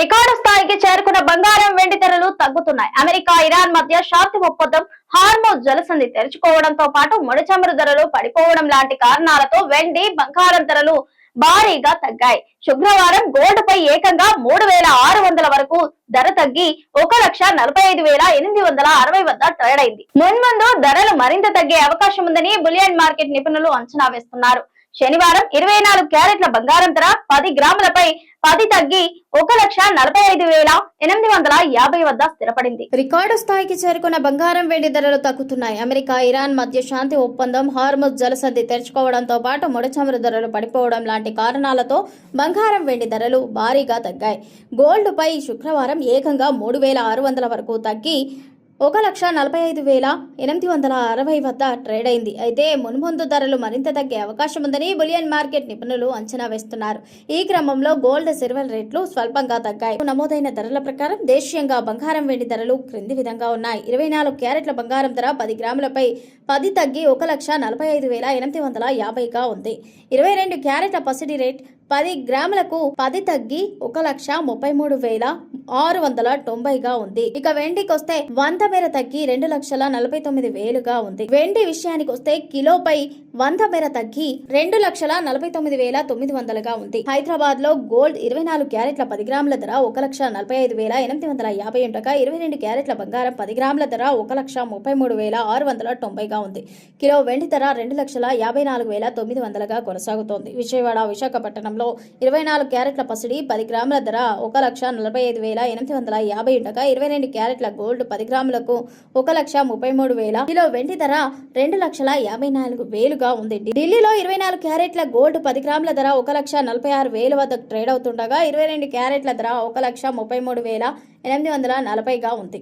Record స్థాయికి చేరుకున్న బంగారం వెండి ధరలు తగ్గుతున్నాయి. అమెరికా ఇరాన్ మధ్య శాంతి ఒప్పందం, హార్మోజ్ జలసంధి తెరుచుకోవడంతో పాటు ముడి చమురు ధరలు పడిపోవడం లాంటి కారణాలతో వెండి, బంగారం ధరలు భారీగా తగ్గాయి. శుక్రవారం గోల్డ్ పై ఏకంగా 3,600 వరకు ధర తగ్గి 1,45,860 వద్ద ట్రేడ్ అయింది. మున్ముందు ధరలు మరింత తగ్గే అవకాశం ఉందని బులియన్ మార్కెట్ నిపుణులు అంచనా వేస్తున్నారు. శనివారం 24 క్యారెట్ల బంగారం ధర 10 గ్రాములపై 10 తగ్గి 1,45,850 వద్ద స్థిరపడింది. రికార్డు స్థాయికి చేరుకున్న బంగారం వెండి ధరలు తగ్గుతున్నాయి. అమెరికా ఇరాన్ మధ్య శాంతి ఒప్పందం, హార్మోజ్ జలసంధి తెరుచుకోవడంతో పాటు ముడి చమురు ధరలు పడిపోవడం లాంటి కారణాలతో బంగారం వెండి ధరలు భారీగా తగ్గాయి. గోల్డ్ పై శుక్రవారం ఏకంగా 3,600 వరకు తగ్గి 1,45,860 వద్ద ట్రేడ్ అయింది. అయితే మున్ముందు ధరలు మరింత తగ్గే అవకాశం ఉందని బులియన్ మార్కెట్ నిపుణులు అంచనా వేస్తున్నారు. ఈ క్రమంలో గోల్డ్, సిల్వర్ రేట్లు స్వల్పంగా తగ్గాయి. నమోదైన ధరల ప్రకారం దేశీయంగా బంగారం వెండి ధరలు క్రింది విధంగా ఉన్నాయి. 24 క్యారెట్ల బంగారం ధర 10 గ్రాములపై 10 తగ్గి 1,45,850గా ఉంది. 22 క్యారెట్ల పసిడి రేట్ 10 గ్రాములకు 10 తగ్గి 1,33,690గా ఉంది. ఇక వెండికి వస్తే 100 మేర తగ్గి 2,49,000గా ఉంది. వెండి విషయానికి వస్తే కిలోపై 100 మేర తగ్గి 2,49,900గా ఉంది. హైదరాబాద్ లో గోల్డ్ 24 క్యారెట్ల 10 గ్రాముల ధర 1,45,850 ఉండగా 22 క్యారెట్ల బంగారం 10 గ్రాముల ధర 1,33,690గా ఉంది. కిలో వెండి ధర 2,54,900గా కొనసాగుతోంది. విజయవాడ, విశాఖపట్నంలో 24 క్యారెట్ల పసిడి 10 గ్రాముల ధర 1,45,850 ఉండగా 22 క్యారెట్ల గోల్డ్ 10 గ్రాములకు 1,33,000. కిలో వెండి ధర 2,54,000గా ఉంది. ఢిల్లీలో 24 క్యారెట్ల గోల్డ్ 10 గ్రాముల ధర 1,46,000 వద్ద ట్రేడ్ అవుతుండగా 22 క్యారెట్ల ధర 1,33,840గా ఉంది.